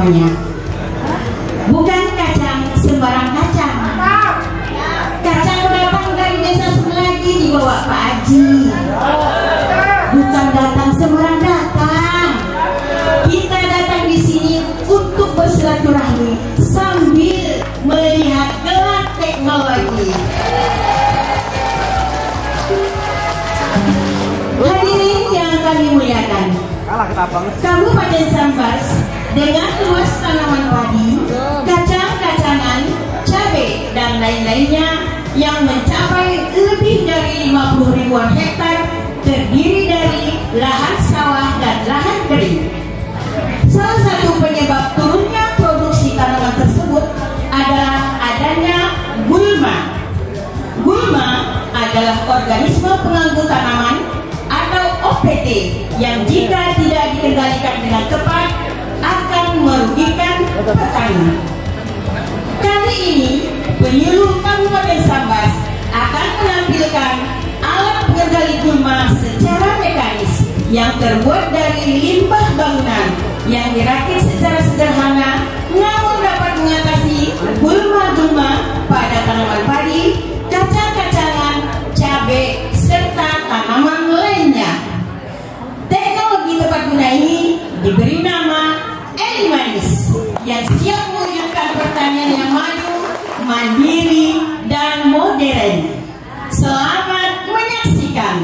semuanya. Bukan kacang sembarang kacang. Kacang datang dari desa sebelah dibawa Pak Haji. Bukan datang sembarang datang. Kita datang di sini untuk bersilaturahmi sambil melihat kelak teknologi. Hadirin yang kami muliakan, Kabupaten Sambas dengan luas tanaman padi, kacang-kacangan, cabai dan lain-lainnya yang mencapai lebih dari 50 ribuan hektar, terdiri dari lahan sawah dan lahan kering. Salah satu penyebab turunnya produksi tanaman tersebut adalah adanya gulma. Gulma adalah organisme pengganggu tanaman atau OPT yang jika tidak dikendalikan dengan tepat akan merugikan petani. Kali ini penyuluh Kabupaten Sambas akan menampilkan alat pengendali gulma secara mekanis yang terbuat dari limbah bangunan yang dirakit secara sederhana namun dapat mengatasi gulma-gulma pada tanaman padi, kacang-kacangan, cabai, serta tanaman lainnya. Teknologi tepat guna ini diberi nama Elimanis yang siap mewujudkan pertanian yang maju, mandiri, dan modern. Selamat menyaksikan.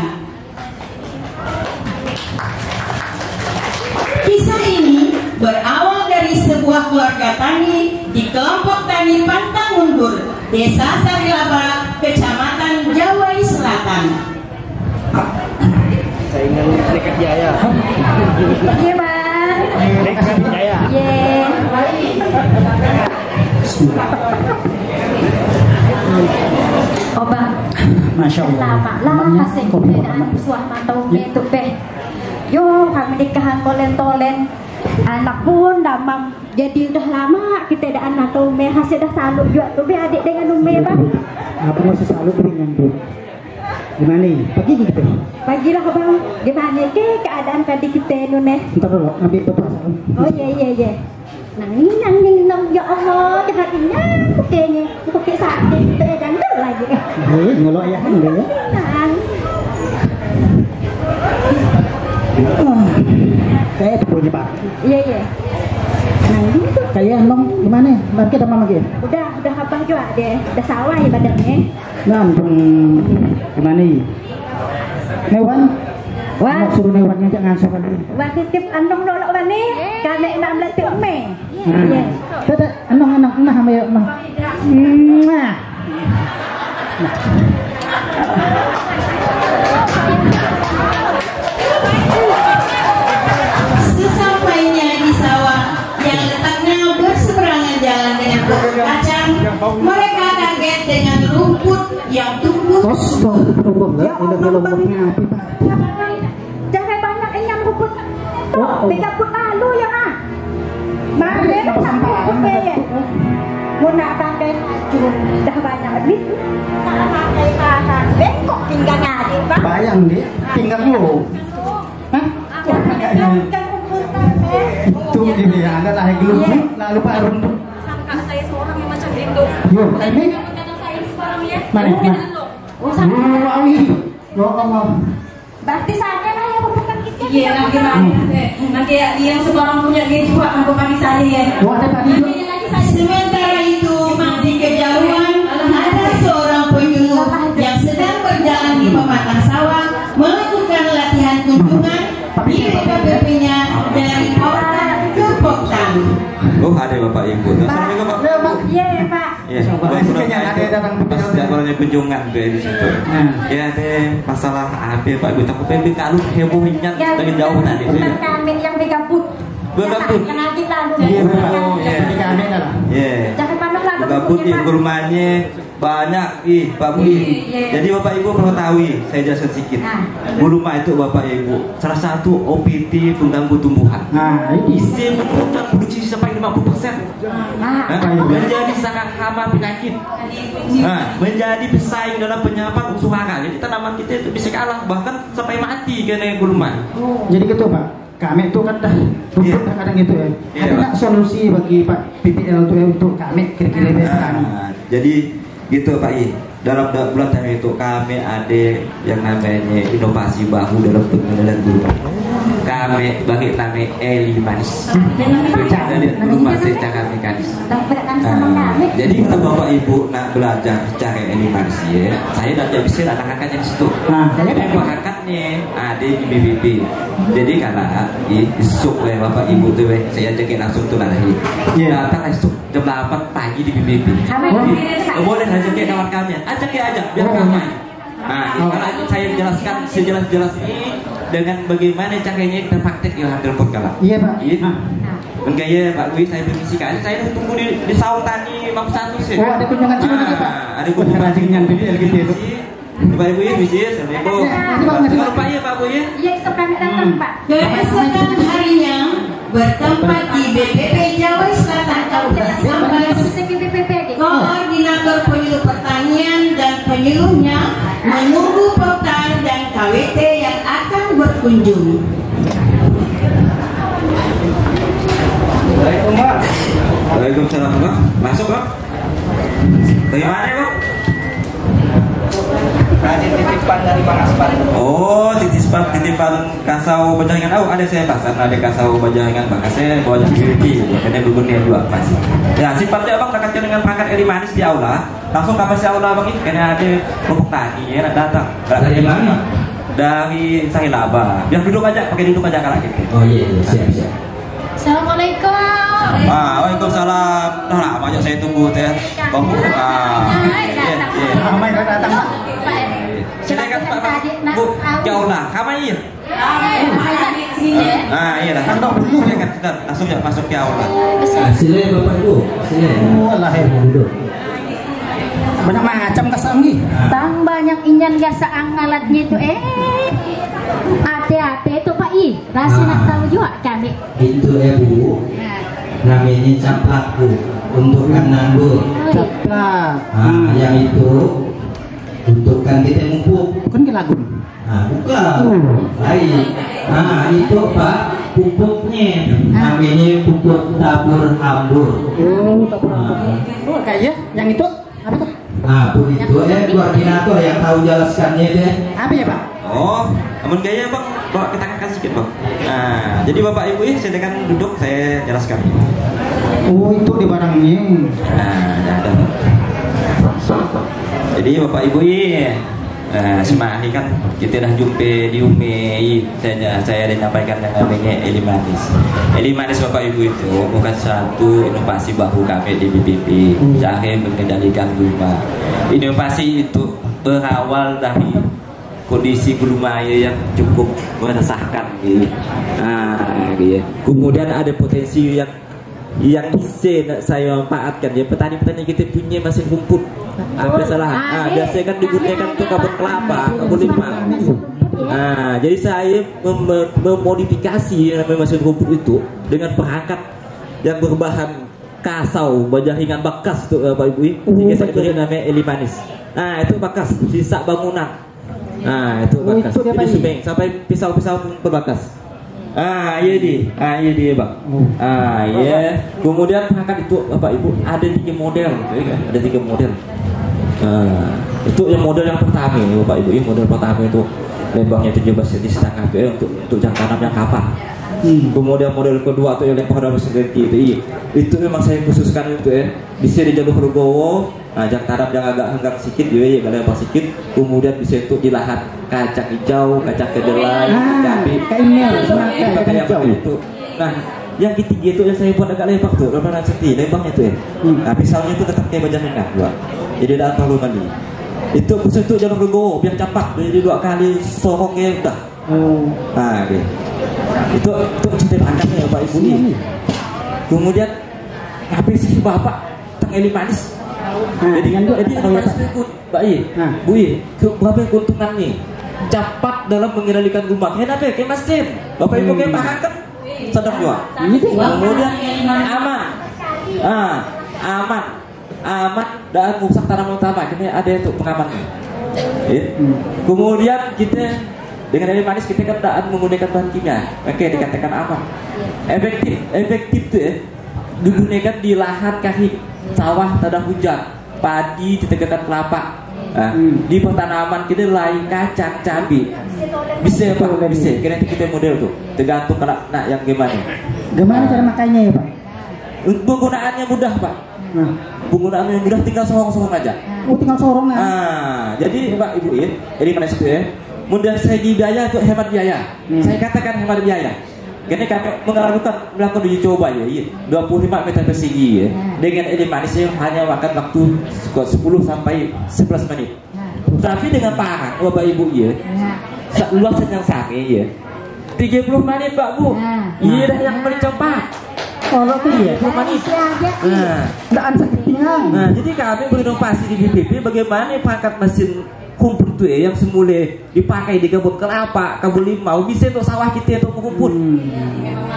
Kisah ini berawal dari sebuah keluarga tani di kelompok tani Pantang Mundur, Desa Sarilaba, Kecamatan Jawai Selatan. Saya ingin Dekat Jaya. Iya, Bang. Dekat Jaya. Ye. Oh, Bang. Masya Allah. Lama kasih keadaan suah mantau itu teh. Yo, kami nikahan tolen-tolen. Anak pun damang. Jadi udah lama kita ada anak tume hasil dah salut juga tuh adik dengan ume, Bang. Aku masih salut dengan tuh. Gimana nih? Pagi gitu. Pagi lah, Bang. Gimana ke keadaan tadi kita nune? Entar dulu, ambil beberapa salam. Oh iya. Nang ya Allah, hatinya kayaknya kayak sakit dan lagi. Ngelok ya kan deh. Saya punya Pak. Iya. Nah gitu. Kalian dong gimana? Nanti ada mama lagi. Udah abang juga deh. Udah sawah ya badannya. Gimana nih? Newan. Wah, suruh newannya jangan sokan dulu. Wah titip andong nolok bani. Kami nak melatih ume. Iya. Tete andong ambil mah. Sesampainya di sawah yang letaknya berseberangan jalan dengan pohon kacang, mereka kaget dengan rumput yang tumbuh. Jangan banyak yang rumput. Tiga put lalu ya ah. Mana sampai rumputnya ya. Mau nak pakai baju dah banyak duit. Nak pakai pasar bengkok tinggal ngadik Pak. Bayang deh, tinggal dulu. Hah? Itu dia ada lah gelung lalu Pak rumput. Sangka saya seorang yang macam itu. Yo, ini Kadang saya seorang ya. mana? Oh, sama. Ya Allah. Berarti saya lah yang bukan kita. Iya, nanti nanti yang seorang punya dia juga aku pakai saya ya. Wah, ada tadi. Sementara itu di kejauhan ada seorang penyuluh yang sedang berjalan di pematang sawah melakukan latihan kunjungan di BPP-nya dari Poktan ke Poktan. Oh, ada Bapak Ibu. Assalamualaikum Pak. Iya Pak. Ya, baik ada datang pas jadwalnya kunjungan di situ. Ya, ada masalah apa Pak Ibu? Takut PB kalau heboh ingat dari jauh tadi. Bukan kami yang digabut. Bergabut. Kenal kita dulu. Iya, kami lah. Iya. Jangan pandang lah. Bergabut di rumahnya banyak Pak Bu. Jadi Bapak Ibu mengetahui, saya jelaskan sedikit. Gulma itu Bapak Ibu salah satu OPT pengganggu tumbuhan. Isi produksi sampai 50%. Menjadi sangat hama penyakit. Menjadi pesaing dalam penyampaian usaha. Jadi tanaman kita itu bisa kalah bahkan sampai mati karena gulma. Jadi gitu Pak. kami itu kan dah rumput kadang gitu ya. Ada nggak solusi bagi Pak PPL itu ya untuk kami kira-kira sekarang? Jadi gitu Pak I. Dalam bulan tahun itu kami ada yang namanya inovasi baru dalam pengenalan guru. Kami bagi nama Elimanis. Dari rumah secara mekanis. Jadi kalau Bapak Ibu nak belajar secara Elimanis ya, saya tidak bisa anak-anak yang situ. Anak-anaknya ada di BBB. Jadi karena isuk Bapak Ibu tuh saya ajak langsung tuh lagi. Datang esok jam 8 pagi di BBB. Boleh ajak kawan kami. Ajak aja biar ramai. Nah, kalau saya jelaskan sejelas-jelas ini dengan bagaimana caranya kita praktek ya hampir kalah. Iya Pak. Gaya Pak Wi, saya permisi kan. Saya tunggu di Saung Tani Mampu Satu sih. Oh, ada kunjungan sini lagi Pak. Ada kunjungan dengan BPL gitu ya. Pak Wi, misi, assalamualaikum. Jangan lupa ya Pak Wi. Iya, esok kami datang Pak. Keesokan harinya bertempat di BPP Jawa Selatan Kabupaten Sambas. Koordinator penyuluh pertanian dan penyuluhnya menunggu Poktan dan KWT yang akan berkunjung. Assalamualaikum Pak. Waalaikumsalam Pak. Masuk Pak. Bagaimana Pak? Titipan dari Bang Aspan. Oh, titipan kasau bajaringan. Oh, ada saya Pak. Karena ada kasau bajaringan Pak. Saya bawa security. Karena gubernur dua Pak. Ya, sifatnya Abang dekatkan dengan perangkat Elimanis di aula. Langsung kapal si aula Bang ini. Karena ada kelompok tani ya datang. Dari mana? Dari Sangilaba. Biar duduk aja, pakai duduk aja kalau gitu. Oh iya, siap. Assalamualaikum. Waalaikumsalam. Dah lama aja saya tunggu teh. Bang. Ramai datang Pak. Silakan Pak Bu. Jauh lah. Kamai. Iya lah. Kan silakan kita langsung ya masuk ke aula. Silakan Bapak Ibu. Silakan. Walah duduk. Banyak macam kasanggi. Bang banyak injan gasa alatnya itu hati-hati itu Pak I. Rasa nak tahu juga kami. Itu Bu. Namanya caplak Bu. Untuk kanandu. Caplak. Yang itu untuk kan kita mumpuk. Bukan ke lagu. Bukan. Lain. Itu Pak pupuknya. Namanya pupuk tabur hambur. Oh, tabur hambur. Oh, kayaknya yang itu apa tuh? Bu itu koordinator yang tahu jelaskannya deh. Apa ya Pak? Oh, namun gaya Bang, bawa kita angkat sedikit Bang. Nah, jadi Bapak Ibu ini silakan duduk, saya jelaskan. Oh, itu di barangnya. Nah, ada. Jadi Bapak Ibu ini semari kan kita dah jumpa di UMI. Saya menyampaikan yang namanya Elimanis. Elimanis Bapak Ibu itu bukan satu inovasi baru kami di BPP. Cara mengendalikan gulma. Inovasi itu berawal dari kondisi gulmaya yang cukup meresahkan gitu. Gitu. Kemudian ada potensi yang bisa saya manfaatkan ya, petani-petani kita punya mesin rumput. Apa salah? Biasanya kan digunakan untuk kebun kelapa, kebun lima. Jadi saya memodifikasi namanya mesin rumput itu dengan perangkat yang berbahan kasau, bajaringan bekas tuh Bapak Ibu. Sehingga saya beri namanya Elimanis. Itu bekas sisa bangunan. Itu bekas. Jadi sumeng sampai pisau-pisau pun berbekas. Iya dia Bang. Iya. Kemudian perangkat itu Bapak Ibu ada 3 model, ada 3 model. Itu yang model yang pertama ini Bapak Ibu. Ini model pertama itu lembangnya 17,5 cm untuk jangka tanam yang kapan. Kemudian model kedua itu yang lempar dalam sendiri itu memang saya khususkan itu bisa di jalur Rogowo. Jangka tanam yang agak henggang sedikit ya agak lempar sedikit. Kemudian bisa itu di lahan kacang hijau, kacang kedelai, cabai, kacang hijau itu. Nah, yang ketiga itu yang saya buat agak lebar tuh, lebaran seti, lembangnya tuh pisaunya itu tetap kayak bajaringan gua. Jadi ada terlalu mandi. Itu khusus itu jalur Rogowo biar cepat, jadi 2 kali sorongnya udah. Gitu. Itu cerita pandangnya Bapak Ibu ini. Kemudian apa sih Bapak teng Elimanis? Jadi Mbak I, Bu I, berapa keuntungannya? Cepat dalam mengendalikan gulma. Kenapa? Kayak mesin. Bapak Ibu kayak paham kan? Sadar juga. Kemudian aman dan merusak tanaman utama. Ini ada untuk pengamannya. Kemudian kita Dengan air manis kita kan tak menggunakan bahan kimia. Oke, dikatakan apa? Efektif tuh ya. Digunakan di lahan kering, sawah tak ada hujan, padi ditegakkan kelapa. Nah, di pertanaman kita lain kacang, cabai. Bisa Pak, bisa. Kira kita model tuh. Tergantung kalau nak yang gimana. Gimana cara makainya ya Pak? Penggunaannya mudah Pak. Penggunaannya mudah, tinggal sorong-sorong aja. Oh, tinggal sorong ya. Jadi Pak Ibu ya, jadi mana situ ya? Mudah segi biaya untuk hemat biaya. Saya katakan hemat biaya. Karena kami melakukan uji coba ya, 25 meter persegi ya. Dengan air manis yang hanya makan waktu 10 sampai 11 menit. Tapi dengan parang Bapak Ibu ya, luasan yang sama ya. 30 menit Pak Bu. Iya dah yang paling cepat. Kalau tuh ya, 30 menit. nggak ada sakit pinggang. Nah, jadi kami berinovasi di BPP bagaimana pangkat mesin kumpul tuh ya, yang semula dipakai di kebun kelapa, kebun limau, bisa untuk sawah kita untuk mengumpul.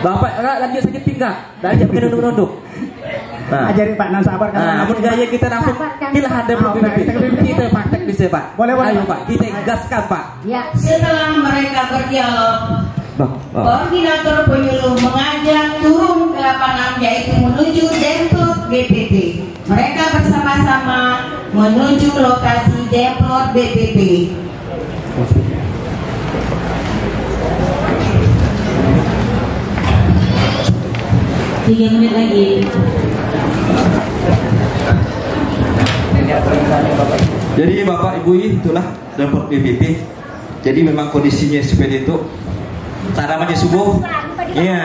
Bapak lanjut sakit pinggang, lanjut ke nunduk-nunduk. Nah, ajarin Pak Nan sabar kan. namun gaya kita langsung kita hadap BPP. Kita praktek bisa Pak. Boleh. Ayo Pak, kita gaskan Pak. Setelah mereka berdialog, koordinator penyuluh mengajak turun ke lapangan yaitu menuju Demplot BPP. Mereka bersama-sama menuju lokasi Demplot BPP. Tiga menit lagi. Jadi Bapak Ibu itulah Demplot BPP. Jadi memang kondisinya seperti itu. Tanamannya subuh, ya,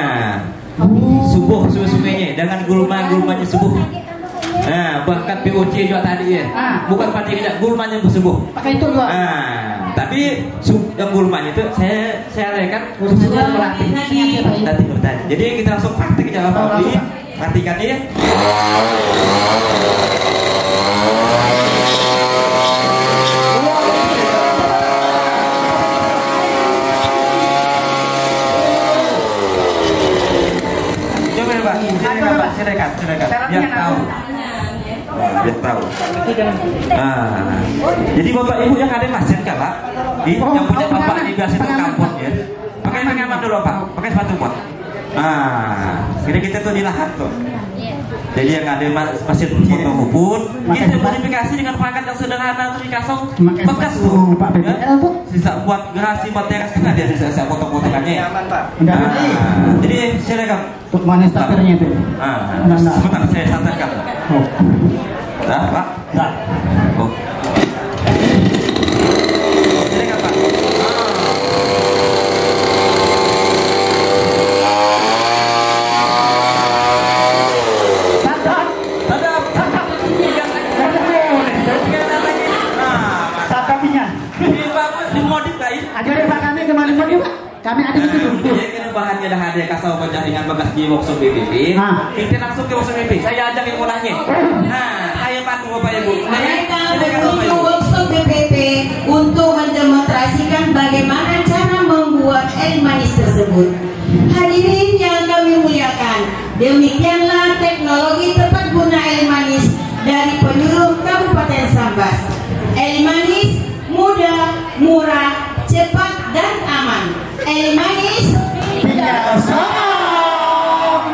subuh sungainya dengan gulma-gulmanya subuh. Nah, bahkan POC juga tadi ya, bukan padi tidak, gulmanya subuh. Pakai itu juga. Tapi yang gulmanya itu saya rekan khusus untuk melatih. Jadi kita langsung praktik aja Bapak Ibu, praktikan ya. Silakan. Biar tahu. Jadi Bapak Ibu yang ada masjid kan Pak? Yang punya bapak di biasa itu kampus ya. Pakai pengaman dulu Pak, pakai sepatu Pak. Kira kita tuh di lahan tuh. Jadi yang ada masjid foto kupon, kita modifikasi dengan pangkat yang sederhana untuk dikasong bekas tuh. Sisa buat garasi materas kan ada sisa foto-fotokannya. Jadi silakan. Untuk mana starternya itu? Sebentar saya santarkan. Dah Pak. Dah. Silakan Pak. Ajarin Pak kami kemana-mana Pak. Kami ada di situ. Jadi bahannya dah ada kasau penjaringan bekas di workshop BPP. Kita langsung ke workshop BPP. Saya ajak yang mulanya. Saya pandu Bapak Ibu. Mereka menuju workshop BPP untuk mendemonstrasikan bagaimana cara membuat air manis tersebut. Hadirin yang kami muliakan, demikianlah teknologi tepat guna air manis dari penyuluh Kabupaten Sambas. Air manis mudah, murah, cepat dan aman. Air manis tinggal sorong.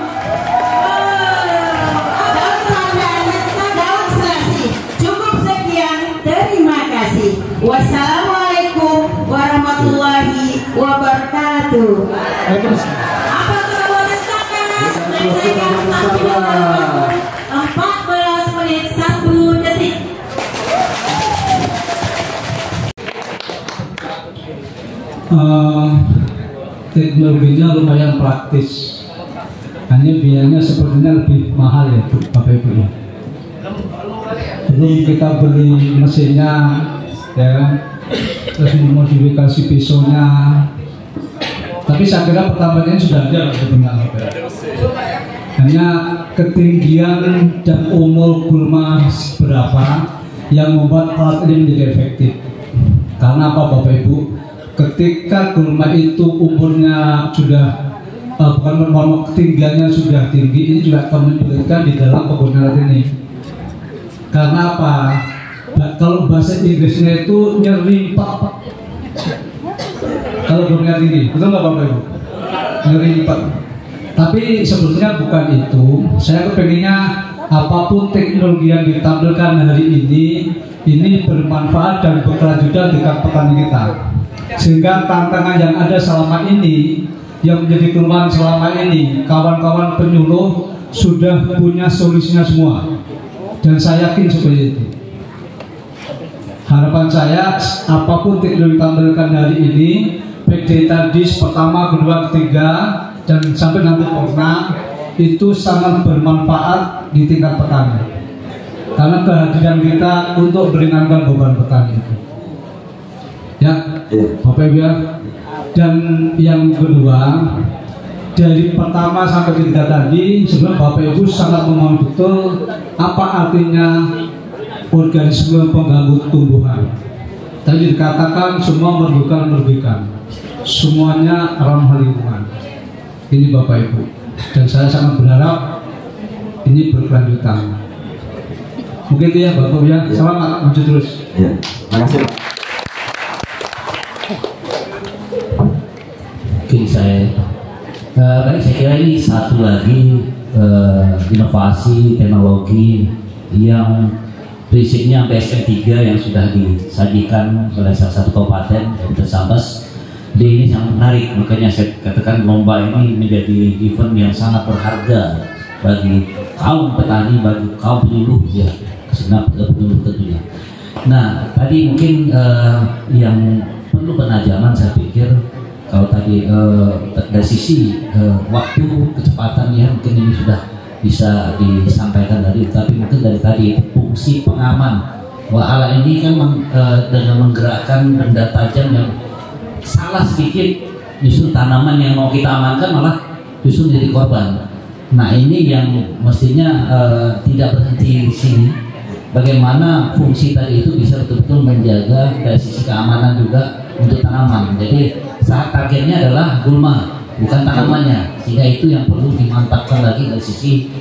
Daun selasi. Cukup sekian. Terima kasih. Wassalamualaikum warahmatullahi wabarakatuh. Apa kabar rekan? Selesaikan satu 14 menit 1 detik. Teknologinya lumayan praktis, hanya biayanya sepertinya lebih mahal ya Bapak Ibu ya. Belum kita beli mesinnya ya, terus memodifikasi pisaunya, tapi saya kira pertamanya sudah ada sebenarnya. Hanya ketinggian dan umur gulma berapa yang membuat alat ini menjadi efektif. Karena apa Bapak Ibu? Ketika gulma itu umurnya sudah ketinggiannya sudah tinggi, ini juga akan menunjukkan di dalam penggunaan ini. Karena apa? Kalau bahasa Inggrisnya itu nyeri pak. atau dunia tinggi, betul nggak Bapak Ibu? Ngeri lipat. Tapi sebetulnya bukan itu. Saya kepengennya apapun teknologi yang ditampilkan hari ini bermanfaat dan berkelanjutan dengan petani kita. Sehingga tantangan yang ada selama ini, yang menjadi kelemahan selama ini, kawan-kawan penyuluh sudah punya solusinya semua. Dan saya yakin seperti itu. Harapan saya, apapun teknologi ditampilkan hari ini, baik dari tadi pertama, kedua, ketiga, dan sampai nanti pernah, itu sangat bermanfaat di tingkat petani. Karena kehadiran kita untuk meringankan beban petani itu. Ya, Bapak Ibu ya. Dan yang kedua, dari pertama sampai ketiga tadi, sebenarnya Bapak Ibu sangat memahami betul apa artinya organisme pengganggu tumbuhan. Tadi dikatakan semua merugikan, semuanya ramah lingkungan. Ini Bapak Ibu, dan saya sangat berharap ini berkelanjutan. Mungkin itu ya Bapak Ibu ya. Selamat maju terus. Ya, terima kasih. Mungkin saya kira ini satu lagi inovasi teknologi yang prinsipnya PSM 3 yang sudah disajikan oleh salah satu kabupaten yaitu Sambas. Ini sangat menarik, makanya saya katakan lomba ini menjadi event yang sangat berharga bagi kaum petani, bagi kaum penyuluh ya, segenap penyuluh tentunya. Nah, tadi mungkin yang perlu penajaman saya pikir kalau tadi dari sisi waktu kecepatan ya mungkin ini sudah bisa disampaikan tadi, tapi mungkin dari tadi fungsi pengaman. Wah, alat ini kan dengan menggerakkan benda tajam yang salah sedikit justru tanaman yang mau kita amankan malah justru menjadi korban. Nah, ini yang mestinya tidak berhenti di sini. Bagaimana fungsi tadi itu bisa betul-betul menjaga dari sisi keamanan juga untuk tanaman. Jadi saat targetnya adalah gulma, bukan tanamannya, sehingga itu yang perlu dimantapkan lagi dari sisi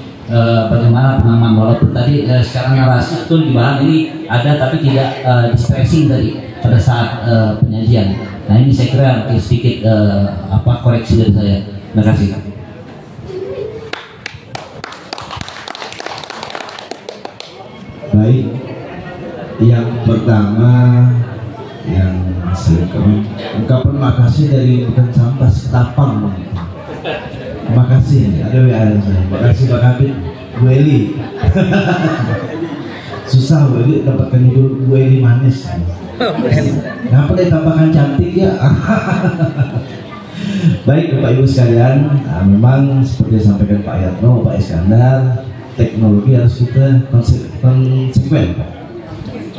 bagaimana pengaman. Walaupun tadi sekarang narasi itu di bahan ini ada tapi tidak distressing dari pada saat penyajian. Nah, ini saya kira sedikit koreksi dari saya. Terima kasih. Baik, yang pertama yang ungkapan makasih dari bukan Sambas Ketapang. Makasih, ada WA saya. Makasih Pak Kabit, Bu Eli. Susah Bu Eli dapatkan Bu Eli manis. Kenapa dia tambahkan cantik ya? Baik Bapak Ibu sekalian, memang seperti yang disampaikan Pak Yatno, Pak Iskandar, teknologi harus kita konsekuen.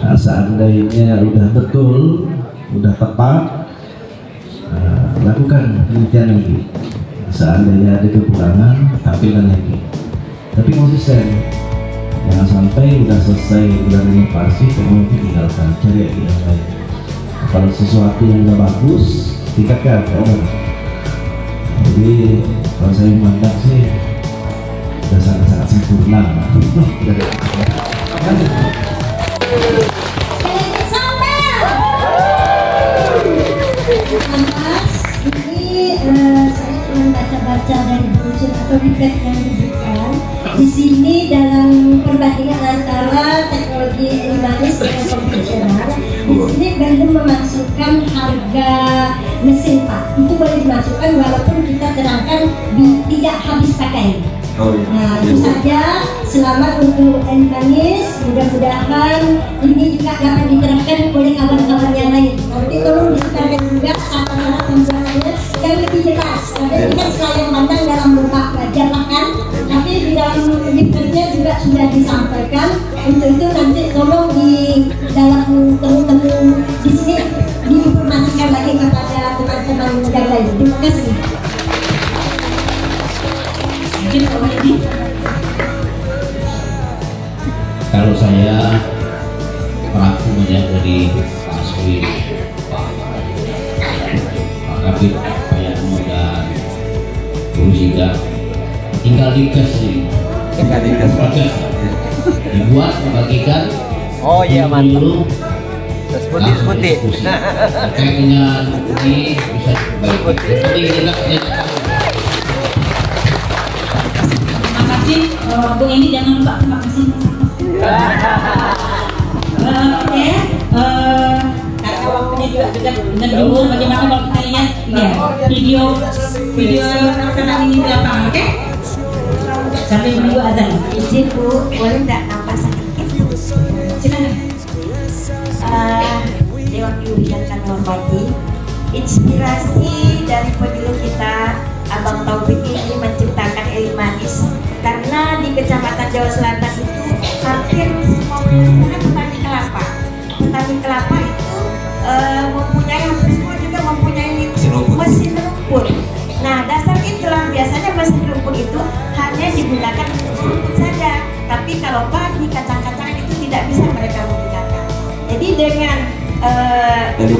Nah, seandainya udah betul, udah tepat, lakukan penelitian lagi. Seandainya ada kekurangan, tampilkan lagi. Tapi konsisten. Jangan sampai udah selesai udah inovasi kemudian tinggalkan, cari yang lain. Kalau sesuatu yang udah bagus, tingkatkan. Jadi kalau saya memandang sih udah sangat-sangat sempurna. Ini saya cuma baca-baca dari brosur atau leaflet yang diberikan. Di sini dalam perbandingan antara teknologi animalis dengan konvensional, di sini belum memasukkan harga mesin Pak. Itu boleh dimasukkan walaupun kita terangkan tidak habis pakai. Nah, itu saja. Selamat untuk animalis. Mudah-mudahan ini juga dapat diterapkan oleh kawan-kawan yang lain. Nanti tolong disebarkan juga syarat-syarat pembuatannya yang lebih jelas. Karena ini kan selain pandang dalam bentuk pelajaran kan, tapi di dalam leafletnya juga sudah disampaikan. Untuk itu nanti tolong di dalam temu-temu di sini diinformasikan lagi kepada teman-teman yang lain. Terima kasih. Kalau saya merangkumnya dari Pak Aswi, Pak Kabit, Pak Yatmo dan Bu Zida, tinggal digas nih. Dibuat, membagikan. Oh iya, mantap. Putih. Kayaknya ini bisa baik. Tapi tidak. Terima kasih. Bung ini jangan lupa terima kasih. Oke. Karena waktunya juga sudah benar dulu. Bagaimana kalau kita lihat video pelaksanaan ini di lapangan, oke? Sampai menunggu azan. Izin Bu, boleh nggak nampak sedikit? Silakan. Dewan Juri yang kami hormati, inspirasi dari pemilu kita Abang Taufik ini menciptakan Eli Manis karena di Kecamatan Jawa Selatan itu hampir semua petani kelapa. Petani kelapa itu mempunyai hampir semua juga mempunyai mesin rumput. Nah, dasar itulah biasanya mesin rumput itu hanya digunakan untuk rumput saja. Tapi kalau padi, kacang-kacangan itu tidak bisa mereka menggunakan. Jadi dengan Eli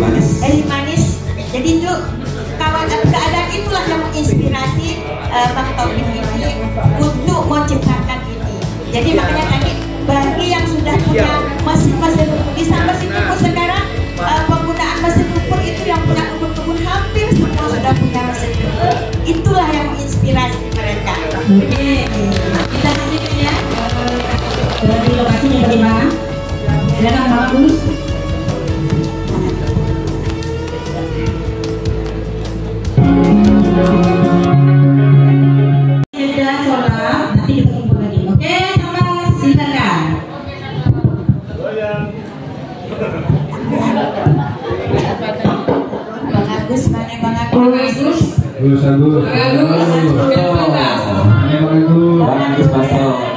Manis, jadi itu keadaan itulah yang menginspirasi Bang Taufik ini untuk menciptakan ini. Jadi makanya tadi bagi yang sudah punya mesin-mesin rumput di Sambas itu sekarang penggunaan mesin rumput itu yang punya kebun-kebun hampir semua sudah punya mesin rumput. Itulah yang menginspirasi mereka. Oke, kita lanjutkan ya. Di lokasinya bagaimana? Silakan Bapak dulu. Sudah sholat, nanti kita kumpul lagi. Oke, sama silakan. Bang Agus, mana Bang Agus? Bagus.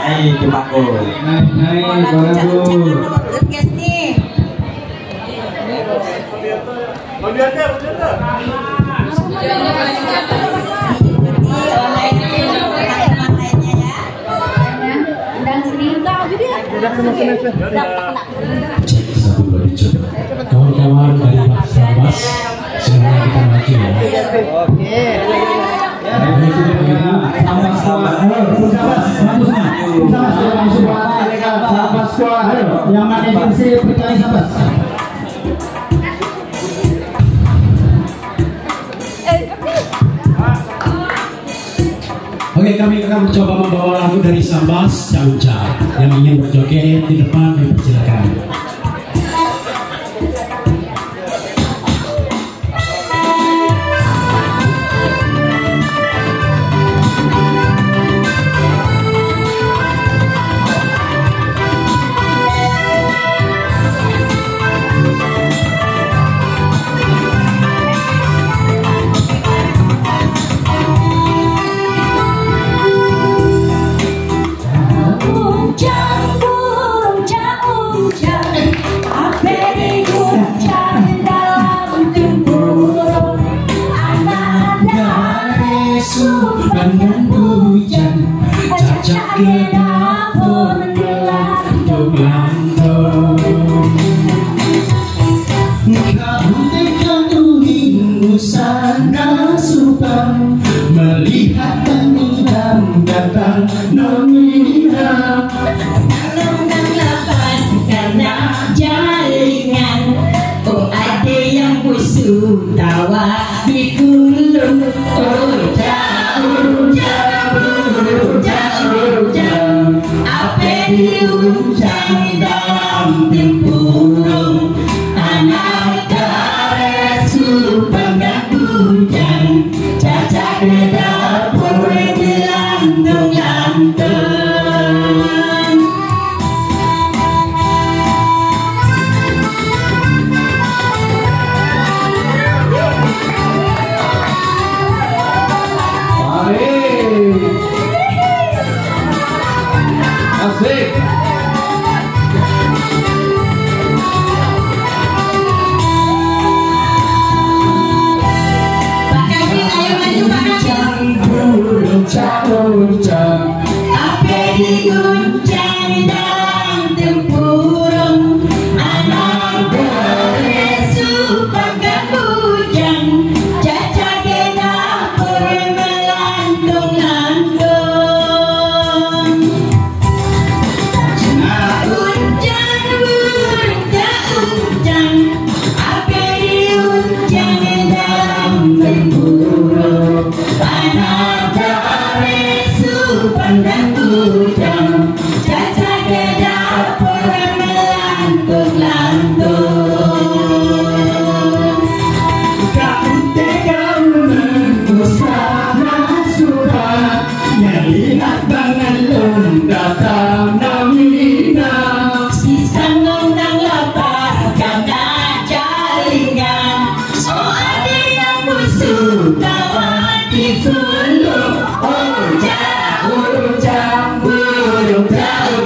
Naik ke Bako. Naik, bagus. Guys nih. Kawan-kawan dari Sambas, semuanya kita maju ya. Yang mana yang bisa berkali Sambas? Oke, kami akan mencoba membawa lagu dari Sambas Jauja. Yang ingin berjoget di depan dipersilakan. Dengan hujan cacak ke dapur gelantung kau tergantung sana supang melihat tangiran datang nominal Nonggang lepas karena jaringan. Oh, ada yang busuk tawa di gulung. Oh, jauh apa diuncang dalam tempurung anak karesu penggak hujan cacak di dapur dilantung-lantung. Asik. Pak Kevin, ayo maju Pak Kevin. Uncang Apa diguncang dalam tempurung anak beresu pagak bujang cacak di dapur melantung-lantung. Uncang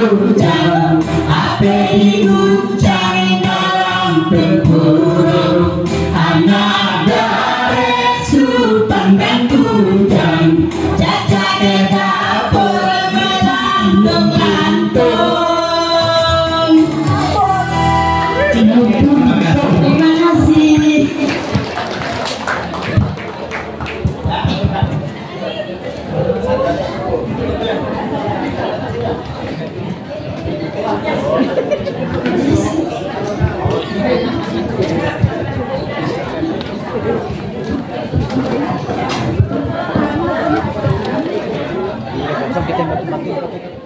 hujan, ape diguncang dalam tempurung, anak dari sultan dan kujang, cacak ke dapur melandung lantung. Terima kasih. Kita